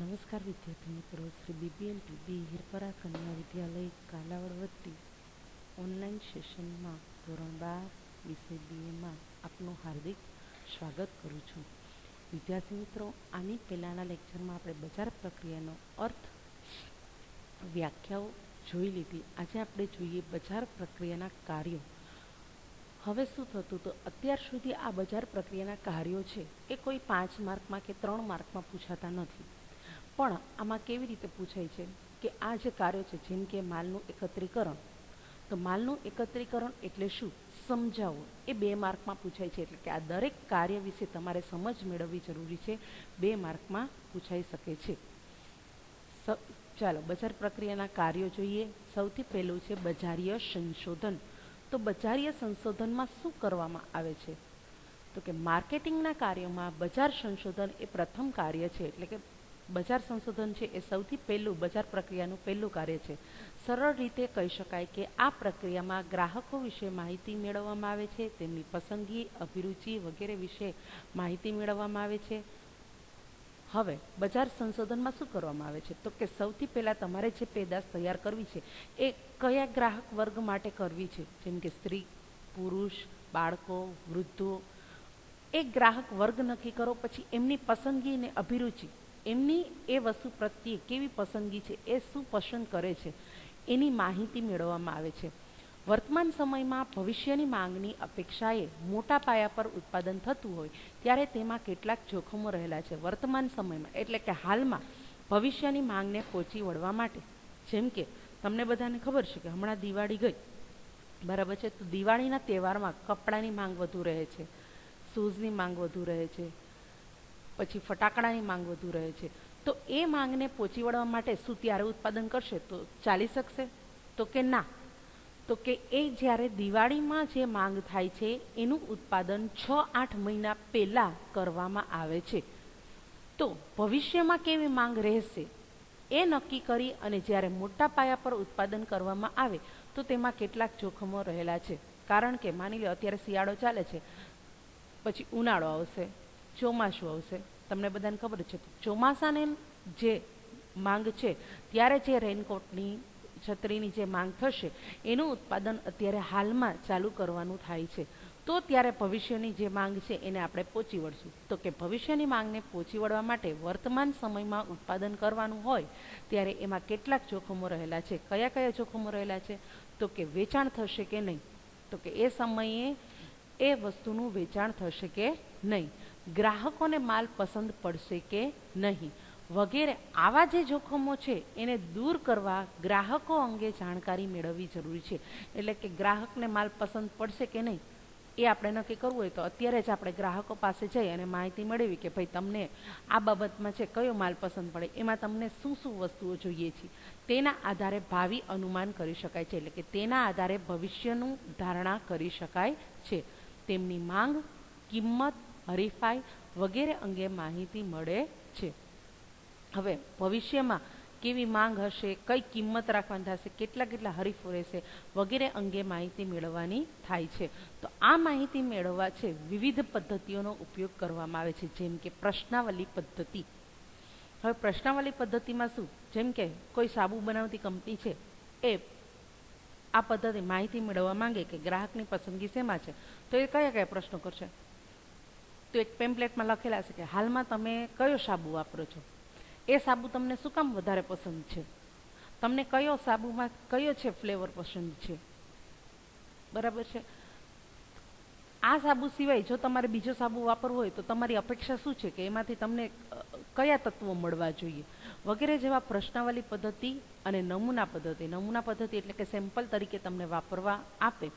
નમસ્કાર વિદ્યાર્થી મિત્રો, શ્રી બીબીએલટી બી હિરપરા કન્યા વિદ્યાલય કાલાવડ વતી ઓનલાઈન સેશનમાં ધોરણ 12 વિષય બીએમાં આપનું હાર્દિક સ્વાગત કરું છું. વિદ્યાર્થી મિત્રો, આની પહેલાંના લેક્ચરમાં આપણે બજાર પ્રક્રિયાનો અર્થ, વ્યાખ્યાઓ જોઈ લીધી. આજે આપણે જોઈએ બજાર પ્રક્રિયાના કાર્યો. હવે શું થતું તો અત્યાર સુધી આ બજાર પ્રક્રિયાના કાર્યો છે એ કોઈ 5 માર્કમાં કે 3 માર્કમાં પૂછાતા નથી. પણ આમાં કેવી રીતે પૂછાય છે કે આ જે કાર્યો છે, જેમ કે માલનું એકત્રીકરણ, તો માલનું એકત્રીકરણ એટલે શું સમજાવો, એ 2 માર્કમાં પૂછાય છે. એટલે કે આ દરેક કાર્ય વિશે તમારે સમજ મેળવવી જરૂરી છે, 2 માર્કમાં પૂછાઈ શકે છે. ચાલો બજાર પ્રક્રિયાના કાર્યો જોઈએ. સૌથી પહેલું છે બજારીય સંશોધન. તો બજારીય સંશોધનમાં શું કરવામાં આવે છે? તો કે માર્કેટિંગના કાર્યોમાં બજાર સંશોધન એ પ્રથમ કાર્ય છે. એટલે કે બજાર સંશોધન છે એ સૌથી પહેલું બજાર પ્રક્રિયાનું પહેલું કાર્ય છે. સરળ રીતે કહી શકાય કે આ પ્રક્રિયામાં ગ્રાહકો વિશે માહિતી મેળવવામાં આવે છે, તેમની પસંદગી, અભિરુચિ વગેરે વિશે માહિતી મેળવવામાં આવે છે. હવે બજાર સંશોધનમાં શું કરવામાં આવે છે? તો કે સૌથી પહેલાં તમારે જે પેદાશ તૈયાર કરવી છે એ કયા ગ્રાહક વર્ગ માટે કરવી છે, જેમ કે સ્ત્રી, પુરુષ, બાળકો, વૃદ્ધો. એક ગ્રાહક વર્ગ નક્કી કરો, પછી એમની પસંદગી અને અભિરુચિ, એમની એ વસ્તુ પ્રત્યે કેવી પસંદગી છે, એ શું પસંદ કરે છે, એની માહિતી મેળવવામાં આવે છે. વર્તમાન સમયમાં ભવિષ્યની માંગની અપેક્ષાએ મોટા પાયા પર ઉત્પાદન થતું હોય ત્યારે તેમાં કેટલાક જોખમો રહેલા છે. વર્તમાન સમયમાં એટલે કે હાલમાં ભવિષ્યની માંગને પહોંચી વળવા માટે, જેમ કે તમને બધાને ખબર છે કે હમણાં દિવાળી ગઈ, બરાબર છે, તો દિવાળીના તહેવારમાં કપડાની માંગ વધુ રહે છે, શૂઝની માંગ વધુ રહે છે, પછી ફટાકડાની માંગ વધુ રહે છે. તો એ માંગને પહોંચી વળવા માટે શું ત્યારે ઉત્પાદન કરશે તો ચાલી શકશે? તો કે ના. તો કે એ જ્યારે દિવાળીમાં જે માંગ થાય છે એનું ઉત્પાદન 6-8 મહિના પહેલાં કરવામાં આવે છે. તો ભવિષ્યમાં કેવી માંગ રહેશે એ નક્કી કરી અને જ્યારે મોટા પાયા પર ઉત્પાદન કરવામાં આવે તો તેમાં કેટલાક જોખમો રહેલા છે. કારણ કે માની લો અત્યારે શિયાળો ચાલે છે, પછી ઉનાળો આવશે, ચોમાસું આવશે. તમને બધાને ખબર છે ચોમાસાને જે માંગ છે ત્યારે જે રેનકોટની, છત્રીની જે માંગ થશે એનું ઉત્પાદન અત્યારે હાલમાં ચાલુ કરવાનું થાય છે. તો ત્યારે ભવિષ્યની જે માંગ છે એને આપણે પહોંચી વળશું. તો કે ભવિષ્યની માંગને પહોંચી વળવા માટે વર્તમાન સમયમાં ઉત્પાદન કરવાનું હોય ત્યારે એમાં કેટલાક જોખમો રહેલા છે. કયા કયા જોખમો રહેલા છે? તો કે વેચાણ થશે કે નહીં, તો કે એ સમયે એ વસ્તુનું વેચાણ થશે કે નહીં, ગ્રાહકોને માલ પસંદ પડશે કે નહીં વગેરે. આવા જે જોખમો છે એને દૂર કરવા ગ્રાહકો અંગે જાણકારી મેળવવી જરૂરી છે. એટલે કે ગ્રાહકને માલ પસંદ પડશે કે નહીં એ આપણે નક્કી કરવું હોય તો અત્યારે જ આપણે ગ્રાહકો પાસે જઈ અને માહિતી મેળવી કે ભાઈ તમને આ બાબતમાં છે કયો માલ પસંદ પડે, એમાં તમને શું શું વસ્તુઓ જોઈએ છે, તેના આધારે ભાવિ અનુમાન કરી શકાય છે. એટલે કે તેના આધારે ભવિષ્યનું ધારણા કરી શકાય છે. તેમની માંગ, કિંમત, હરીફાઈ વગેરે અંગે માહિતી મળે છે. હવે ભવિષ્યમાં કેવી માંગ હશે, કઈ કિંમત રાખવાની થશે, કેટલા કેટલા હરીફો રહેશે વગેરે અંગે માહિતી મેળવવાની થાય છે. તો આ માહિતી મેળવવા છે વિવિધ પદ્ધતિઓનો ઉપયોગ કરવામાં આવે છે, જેમ કે પ્રશ્નાવલી પદ્ધતિ. હવે પ્રશ્નાવલી પદ્ધતિમાં શું, જેમ કે કોઈ સાબુ બનાવતી કંપની છે, એ આ પદ્ધતિ માહિતી મેળવવા માંગે કે ગ્રાહકની પસંદગી શેમાં છે, તો એ કયા કયા પ્રશ્નો કરશે? તો એક પેમ્પલેટમાં લખેલા છે કે હાલમાં તમે કયો સાબુ વાપરો છો, એ સાબુ તમને શું કામ વધારે પસંદ છે, તમને કયો સાબુમાં કયો છે ફ્લેવર પસંદ છે, બરાબર છે. આ સાબુ સિવાય જો તમારે બીજો સાબુ વાપરવો હોય તો તમારી અપેક્ષા શું છે કે એમાંથી તમને કયા તત્વો મળવા જોઈએ વગેરે જેવા પ્રશ્નાવલી પદ્ધતિ અને નમૂના પદ્ધતિ. નમૂના પદ્ધતિ એટલે કે સેમ્પલ તરીકે તમને વાપરવા આપે,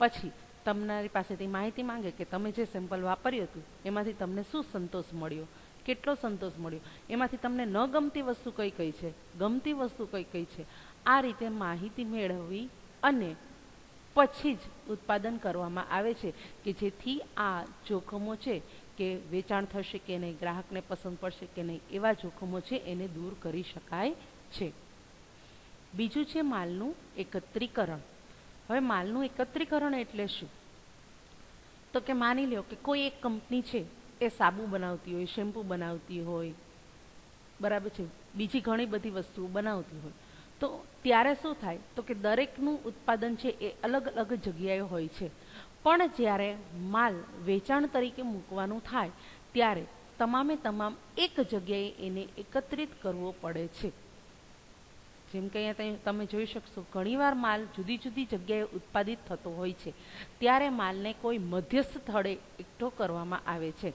પછી તમારી પાસેથી માહિતી માંગે કે તમે જે સેમ્પલ વાપર્યું હતું એમાંથી તમને શું સંતોષ મળ્યો, કેટલો સંતોષ મળ્યો, એમાંથી તમને ન ગમતી વસ્તુ કઈ કઈ છે, ગમતી વસ્તુ કઈ કઈ છે. આ રીતે માહિતી મેળવવી અને પછી જ ઉત્પાદન કરવામાં આવે છે કે જેથી આ જોખમો છે કે વેચાણ થશે કે નહીં, ગ્રાહકને પસંદ પડશે કે નહીં, એવા જોખમો છે એને દૂર કરી શકાય છે. બીજું છે માલનું એકત્રીકરણ. હવે માલનું એકત્રીકરણ એટલે શું? તો કે માની લો કે કોઈ એક કંપની છે એ સાબુ બનાવતી હોય, શેમ્પૂ બનાવતી હોય, બરાબર છે, બીજી ઘણી બધી વસ્તુઓ બનાવતી હોય, તો ત્યારે શું થાય તો કે દરેકનું ઉત્પાદન છે એ અલગ અલગ જગ્યાએ હોય છે. પણ જ્યારે માલ વેચાણ તરીકે મૂકવાનું થાય ત્યારે તમામે તમામ એક જગ્યાએ એને એકત્રિત કરવો પડે છે. જેમ કે અહીંયા તમે જોઈ શકશો ઘણીવાર માલ જુદી જુદી જગ્યાએ ઉત્પાદિત થતો હોય છે, ત્યારે માલને કોઈ મધ્યસ્થ સ્થળે એકઠો કરવામાં આવે છે.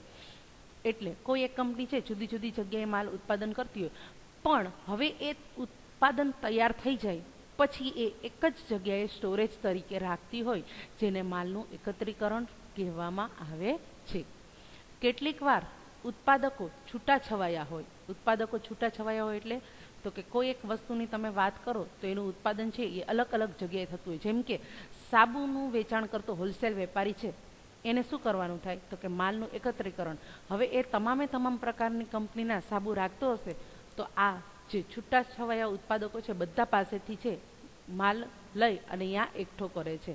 એટલે કોઈ એક કંપની છે જુદી જુદી જગ્યાએ માલ ઉત્પાદન કરતી હોય, પણ હવે એ ઉત્પાદન તૈયાર થઈ જાય પછી એ એક જ જગ્યાએ સ્ટોરેજ તરીકે રાખતી હોય, જેને માલનું એકત્રીકરણ કહેવામાં આવે છે. કેટલીક વાર ઉત્પાદકો છૂટાછવાયા હોય એટલે તો કે કોઈ એક વસ્તુની તમે વાત કરો તો એનું ઉત્પાદન છે એ અલગ અલગ જગ્યાએ થતું હોય. જેમ કે સાબુનું વેચાણ કરતો હોલસેલ વેપારી છે, એને શું કરવાનું થાય તો કે માલનું એકત્રીકરણ. હવે એ તમામે તમામ પ્રકારની કંપનીના સાબુ રાખતો હશે, તો આ જે છૂટાછવાયા ઉત્પાદકો છે બધા પાસેથી છે માલ લઈ અને અહીંયા એકઠો કરે છે.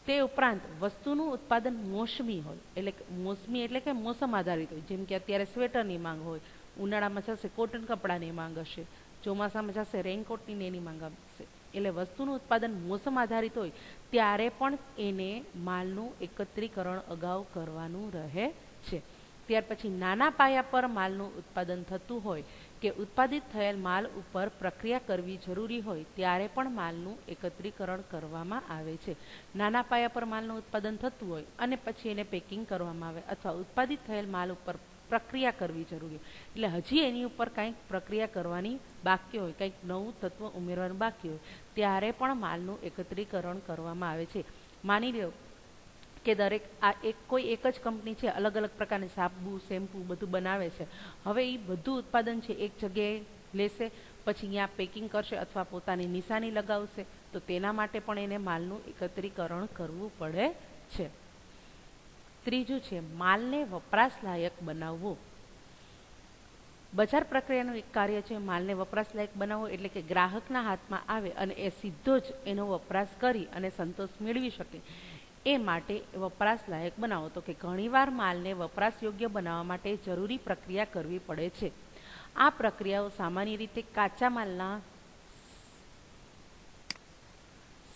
તે ઉપરાંત વસ્તુનું ઉત્પાદન મોસમી હોય, એટલે કે મોસમ આધારિત હોય. જેમ કે અત્યારે સ્વેટરની માંગ હોય, ઉનાળામાં જશે કોટન કપડાની માંગ હશે, ચોમાસામાં જશે રેઇનકોટની એની માંગ હશે. એટલે વસ્તુનું ઉત્પાદન મોસમ આધારિત હોય ત્યારે પણ એને માલનું એકત્રીકરણ અગાઉ કરવાનું રહે છે. ત્યાર પછી નાના પાયા પર માલનું ઉત્પાદન થતું હોય કે ઉત્પાદિત થયેલ માલ ઉપર પ્રક્રિયા કરવી જરૂરી હોય ત્યારે પણ માલનું એકત્રીકરણ કરવામાં આવે છે. નાના પાયા પર માલનું ઉત્પાદન થતું હોય અને પછી એને પેકિંગ કરવામાં આવે, અથવા ઉત્પાદિત થયેલ માલ ઉપર પ્રક્રિયા કરવી જરૂરી હોય, એટલે હજી એની ઉપર કંઈક પ્રક્રિયા કરવાની બાકી હોય, કંઈક નવું તત્વ ઉમેરવાનું બાકી હોય, ત્યારે પણ માલનું એકત્રીકરણ કરવામાં આવે છે. માની લો કે કોઈ એક જ કંપની છે અલગ અલગ પ્રકારની સાબુ શેમ્પુ બધું બનાવે છે. હવે એ બધું ઉત્પાદન છે એક જગ્યાએ લેશે, પછી અહીંયા પેકિંગ કરશે અથવા પોતાની નિશાની લગાવશે, તો તેના માટે પણ એને માલનું એકત્રીકરણ કરવું પડે છે. ત્રીજું છે માલને વપરાશ લાયક બનાવવો. બજાર પ્રક્રિયાનું એક કાર્ય છે માલને વપરાશ લાયક બનાવવો, એટલે કે ગ્રાહકના હાથમાં આવે અને એ સીધો જ એનો વપરાશ કરી અને સંતોષ મેળવી શકે એ માટે વપરાશ લાયક બનાવો. તો કે ઘણીવાર માલને વપરાશ યોગ્ય બનાવવા માટે જરૂરી પ્રક્રિયા કરવી પડે છે. આ પ્રક્રિયાઓ સામાન્ય રીતે કાચા માલના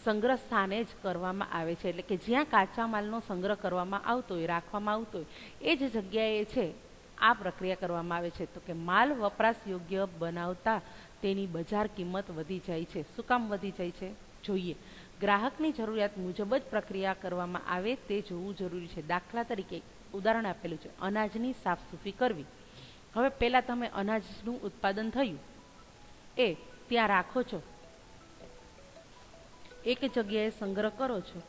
સંગ્રહ સ્થાને જ કરવામાં આવે છે, એટલે કે જ્યાં કાચા માલનો સંગ્રહ કરવામાં આવતો હોય, રાખવામાં આવતો હોય, એ જ જગ્યાએ છે આ પ્રક્રિયા કરવામાં આવે છે. તો કે માલ વપરાશ યોગ્ય બનાવતા તેની બજાર કિંમત વધી જાય છે. શું કામ વધી જાય છે જોઈએ. ગ્રાહકની જરૂરિયાત મુજબ જ પ્રક્રિયા કરવામાં આવે તે જોવું જરૂરી છે. દાખલા તરીકે ઉદાહરણ આપેલું છે અનાજની સાફ સૂફી કરવી. હવે પહેલાં તમે અનાજનું ઉત્પાદન થયું એ ત્યાં રાખો છો, એક જગ્યાએ સંગ્રહ કરો છો.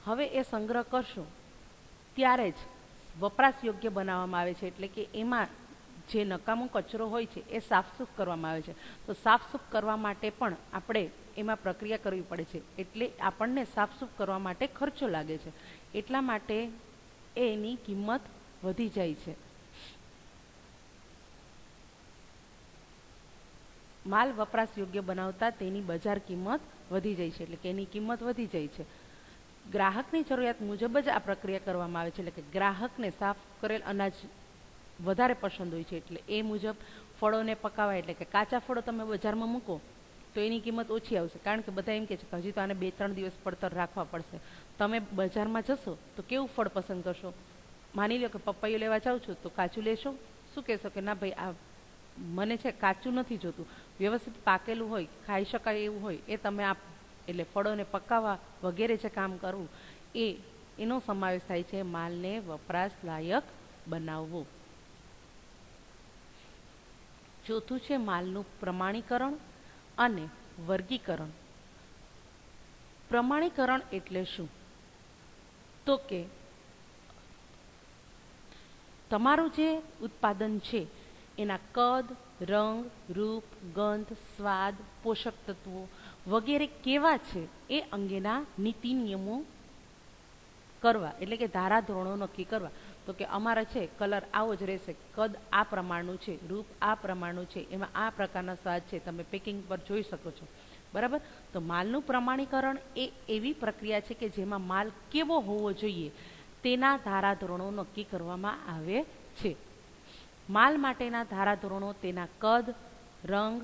હવે એ સંગ્રહ કરશો ત્યારે જ વપરાશ યોગ્ય બનાવવામાં આવે છે, એટલે કે એમાં જે નકામો કચરો હોય છે એ સાફસૂફ કરવામાં આવે છે. તો સાફસૂફ કરવા માટે પણ આપણે એમાં પ્રક્રિયા કરવી પડે છે, એટલે આપણને સાફસૂફ કરવા માટે ખર્ચો લાગે છે, એટલા માટે એની કિંમત વધી જાય છે. માલ વપરાશ યોગ્ય બનાવતા તેની બજાર કિંમત વધી જાય છે, એટલે કે એની કિંમત વધી જાય છે. ગ્રાહકની જરૂરિયાત મુજબ જ આ પ્રક્રિયા કરવામાં આવે છે, એટલે કે ગ્રાહકને સાફ કરેલ અનાજ વધારે પસંદ હોય છે, એટલે એ મુજબ ફળોને પકાવાય, એટલે કે કાચા ફળો તમે બજારમાં મૂકો તો એની કિંમત ઓછી આવશે, કારણ કે બધા એમ કહે છે કે હજી તો આને 2-3 દિવસ પડતર રાખવા પડશે. તમે બજારમાં જશો તો કેવું ફળ પસંદ કરશો? માની લો કે પપૈયું લેવા જાઓ છો તો કાચું લેશો? શું કહેશો કે ના ભાઈ આ મને છે કાચું નથી જોતું, વ્યવસ્થિત પાકેલું હોય, ખાઈ શકાય એવું હોય એ તમે આપ. એટલે ફળોને પકાવવા વગેરે જે કામ કરવું એનો સમાવેશ થાય છે માલને વપરાશ લાયક બનાવવો. ચોથું છે માલનું પ્રમાણીકરણ અને વર્ગીકરણ. પ્રમાણીકરણ એટલે શું? તો કે તમારું જે ઉત્પાદન છે એના કદ, રંગ, રૂપ, ગંધ, સ્વાદ, પોષક તત્વો વગેરે કેવા છે એ અંગેના નીતિ નિયમો કરવા, એટલે કે ધારાધોરણો નક્કી કરવા. તો કે અમારા છે કલર આવો જ રહેશે, કદ આ પ્રમાણનું છે, રૂપ આ પ્રમાણનું છે, એમાં આ પ્રકારના સ્વાદ છે, તમે પેકિંગ પર જોઈ શકો છો. બરાબર. તો માલનું પ્રમાણીકરણ એ એવી પ્રક્રિયા છે કે જેમાં માલ કેવો હોવો જોઈએ તેના ધારાધોરણો નક્કી કરવામાં આવે છે. માલ માટેના ધારાધોરણો તેના કદ, રંગ,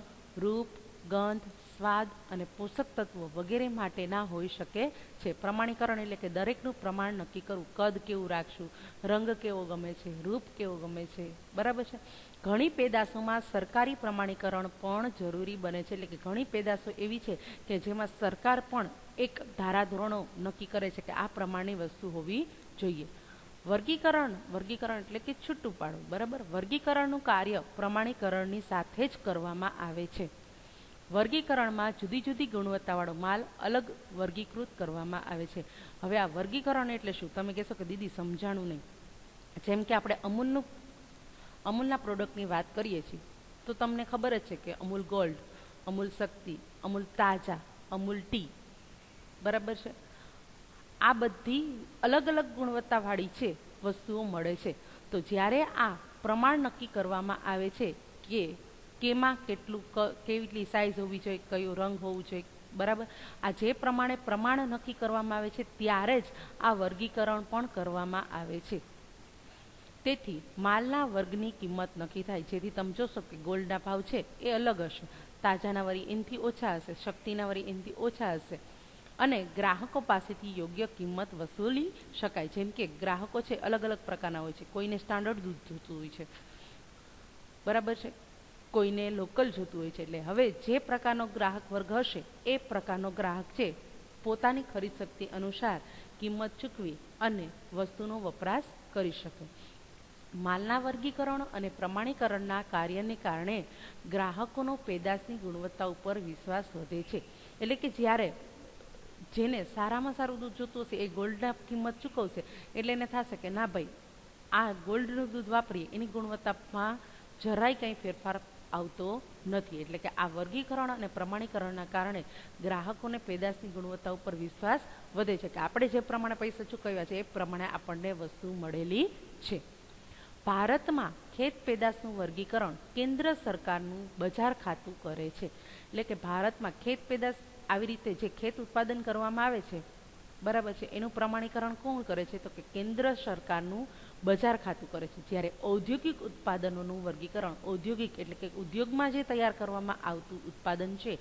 રૂપ, ગંધ, સ્વાદ અને પોષક તત્વો વગેરે માટેના હોઈ શકે છે. પ્રમાણીકરણ એટલે કે દરેકનું પ્રમાણ નક્કી કરવું. કદ કેવું રાખશું, રંગ કેવો ગમે છે, રૂપ કેવો ગમે છે, બરાબર છે. ઘણી પેદાશોમાં સરકારી પ્રમાણીકરણ પણ જરૂરી બને છે. એટલે કે ઘણી પેદાશો એવી છે કે જેમાં સરકાર પણ એક ધારાધોરણો નક્કી કરે છે કે આ પ્રમાણની વસ્તુ હોવી જોઈએ. વર્ગીકરણ એટલે કે છૂટું પાડવું, બરાબર. વર્ગીકરણનું કાર્ય પ્રમાણીકરણની સાથે જ કરવામાં આવે છે. વર્ગીકરણમાં જુદી જુદી ગુણવત્તાવાળો માલ અલગ વર્ગીકૃત કરવામાં આવે છે. હવે આ વર્ગીકરણ એટલે શું? તમે કહેશો કે દીદી સમજાણું નહીં. જેમ કે આપણે અમૂલના પ્રોડક્ટની વાત કરીએ છીએ તો તમને ખબર જ છે કે અમૂલ ગોલ્ડ, અમૂલ શક્તિ, અમૂલ તાજા, અમૂલ ટી, બરાબર છે. આ બધી અલગ અલગ ગુણવત્તાવાળી છે વસ્તુઓ મળે છે. તો જ્યારે આ પ્રમાણ નક્કી કરવામાં આવે છે કે કેમાં કેવી સાઇઝ હોવી જોઈએ, કયો રંગ હોવું જોઈએ, બરાબર. આ જે પ્રમાણ નક્કી કરવામાં આવે છે ત્યારે જ આ વર્ગીકરણ પણ કરવામાં આવે છે. તેથી માલના વર્ગની કિંમત નક્કી થાય, જેથી તમે જોશો કે ગોલ્ડના ભાવ છે એ અલગ હશે, તાજાના વરી એનાથી ઓછા હશે, શક્તિના વરી એનાથી ઓછા હશે, અને ગ્રાહકો પાસેથી યોગ્ય કિંમત વસૂલી શકાય. જેમ કે ગ્રાહકો છે અલગ અલગ પ્રકારના હોય છે. કોઈને સ્ટાન્ડર્ડ દૂધ જોતું હોય છે, બરાબર છે, કોઈને લોકલ જોતું હોય છે. એટલે હવે જે પ્રકારનો ગ્રાહક વર્ગ હશે એ પ્રકારનો ગ્રાહક છે પોતાની ખરીદ શક્તિ અનુસાર કિંમત ચૂકવી અને વસ્તુનો વપરાશ કરી શકે. માલના વર્ગીકરણ અને પ્રમાણીકરણના કાર્યને કારણે ગ્રાહકોનો પેદાશની ગુણવત્તા ઉપર વિશ્વાસ વધે છે. એટલે કે જ્યારે જેને સારામાં સારું દૂધ જોતું હશે એ ગોલ્ડના કિંમત ચૂકવશે એટલે એને થશે કે ના ભાઈ, આ ગોલ્ડનું દૂધ વાપરીએ એની ગુણવત્તામાં જરાય કંઈ ફેરફાર આવતો નથી. એટલે કે આ વર્ગીકરણ અને પ્રમાણીકરણના કારણે ગ્રાહકોને પેદાશની ગુણવત્તા ઉપર વિશ્વાસ વધે છે કે આપણે જે પ્રમાણે પૈસા ચૂકવ્યા છે એ પ્રમાણે આપણને વસ્તુ મળેલી છે. ભારતમાં ખેત પેદાશનું વર્ગીકરણ કેન્દ્ર સરકારનું બજાર ખાતું કરે છે. એટલે કે ભારતમાં ખેત પેદાશ આવી રીતે જે ખેત ઉત્પાદન કરવામાં આવે છે, બરાબર છે, એનું પ્રમાણીકરણ કોણ કરે છે? તો કે કેન્દ્ર સરકારનું બજાર ખાતું કરે છે. જ્યારે ઔદ્યોગિક ઉત્પાદનોનું વર્ગીકરણ, ઔદ્યોગિક એટલે કે ઉદ્યોગમાં જે તૈયાર કરવામાં આવતું ઉત્પાદન છે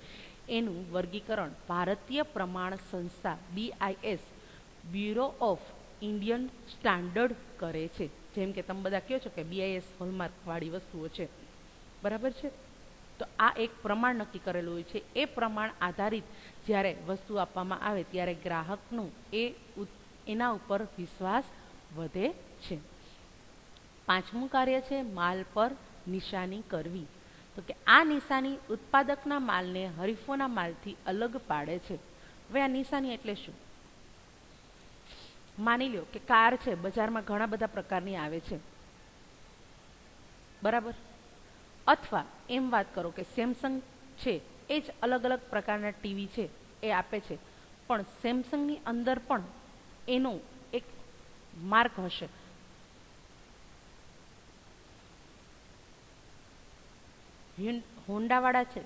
એનું વર્ગીકરણ ભારતીય પ્રમાણ સંસ્થા BIS, bureau of Indian standard કરે છે. જેમ કે તમે બધા કહો છો કે BIS હોલમાર્ક વાળી વસ્તુઓ છે, બરાબર છે. તો આ એક પ્રમાણ નક્કી કરેલું હોય છે. એ પ્રમાણ આધારિત જ્યારે વસ્તુ આપવામાં આવે ત્યારે ગ્રાહકનું એના ઉપર વિશ્વાસ વધે છે. પાંચમું કાર્ય છે માલ પર નિશાની કરવી. તો કે આ નિશાની ઉત્પાદકના માલને હરીફોના માલથી અલગ પાડે છે. હવે આ નિશાની એટલે શું? માની લો કે કાર છે, બજારમાં ઘણા બધા પ્રકારની આવે છે, બરાબર. અથવા એમ વાત કરો કે સેમસંગ છે એ જ અલગ અલગ પ્રકારના ટીવી છે એ આપે છે, પણ સેમસંગની અંદર પણ એનો એક માર્ક હશે. હોન્ડાવાળા છે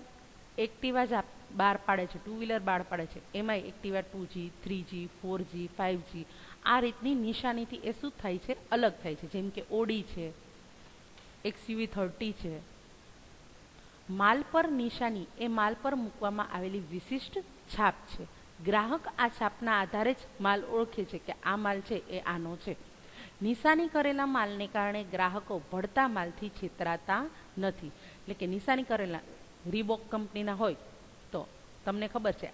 એક્ટિવા જ બહાર પાડે છે, ટુ વ્હીલર બહાર પાડે છે, એમાંય Activa 2G, 3G, 4G, 5G આ રીતની નિશાનીથી એ શું થાય છે? અલગ થાય છે. જેમ કે ઓડી છે, XUV30 છે. માલ પર નિશાની એ માલ પર મૂકવામાં આવેલી વિશિષ્ટ છાપ છે. ગ્રાહક આ છાપના આધારે જ માલ ઓળખે છે કે આ માલ છે એ આનો છે. નિશાની કરેલા માલને કારણે ગ્રાહકો ભળતા માલથી છેતરાતા નથી. એટલે કે નિશાની કરેલા રીબોક કંપનીના હોય તો તમને ખબર છે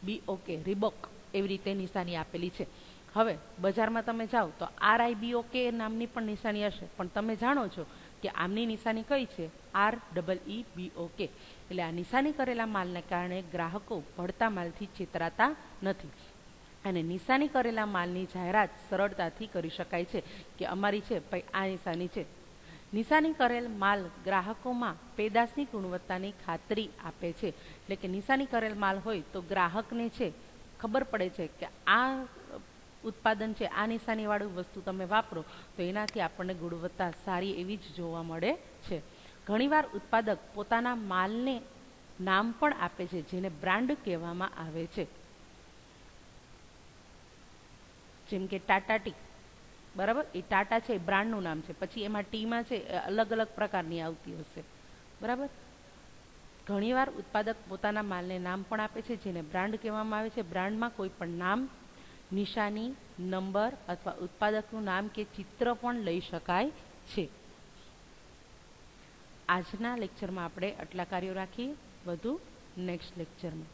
REEBOK, રીબોક એવી રીતે નિશાની આપેલી છે. હવે બજારમાં તમે જાઓ તો RIBOK નામની પણ નિશાની હશે, પણ તમે જાણો છો કે આમની નિશાની કઈ છે? REEBOK. એટલે આ નિશાની કરેલા માલને કારણે ગ્રાહકો ભળતા માલથી છેતરાતા નથી અને નિશાની કરેલા માલની જાહેરાત સરળતાથી કરી શકાય છે કે અમારી છે ભાઈ આ નિશાની છે. નિશાની કરેલ માલ ગ્રાહકોમાં પેદાશની ગુણવત્તાની ખાતરી આપે છે. એટલે કે નિશાની કરેલ માલ હોય તો ગ્રાહકને છે ખબર પડે છે કે આ ઉત્પાદન છે, આ નિશાનીવાળું વસ્તુ તમે વાપરો તો એનાથી આપણને ગુણવત્તા સારી એવી જ જોવા મળે છે. ઘણીવાર ઉત્પાદક પોતાના માલને નામ પણ આપે છે જેને બ્રાન્ડ કહેવામાં આવે છે. જેમ કે ટાટા ટી, બરાબર, એ ટાટા છે એ બ્રાન્ડનું નામ છે, પછી એમાં ટીમાં છે અલગ અલગ પ્રકારની આવતી હશે, બરાબર. ઘણીવાર ઉત્પાદક પોતાના માલને નામ પણ આપે છે જેને બ્રાન્ડ કહેવામાં આવે છે. બ્રાન્ડમાં કોઈ પણ નામ, નિશાની, નંબર અથવા ઉત્પાદકનું નામ કે ચિત્ર પણ લઈ શકાય છે. આજના લેક્ચરમાં આપણે આટલા કાર્યો રાખીએ, વધુ નેક્સ્ટ લેક્ચરમાં.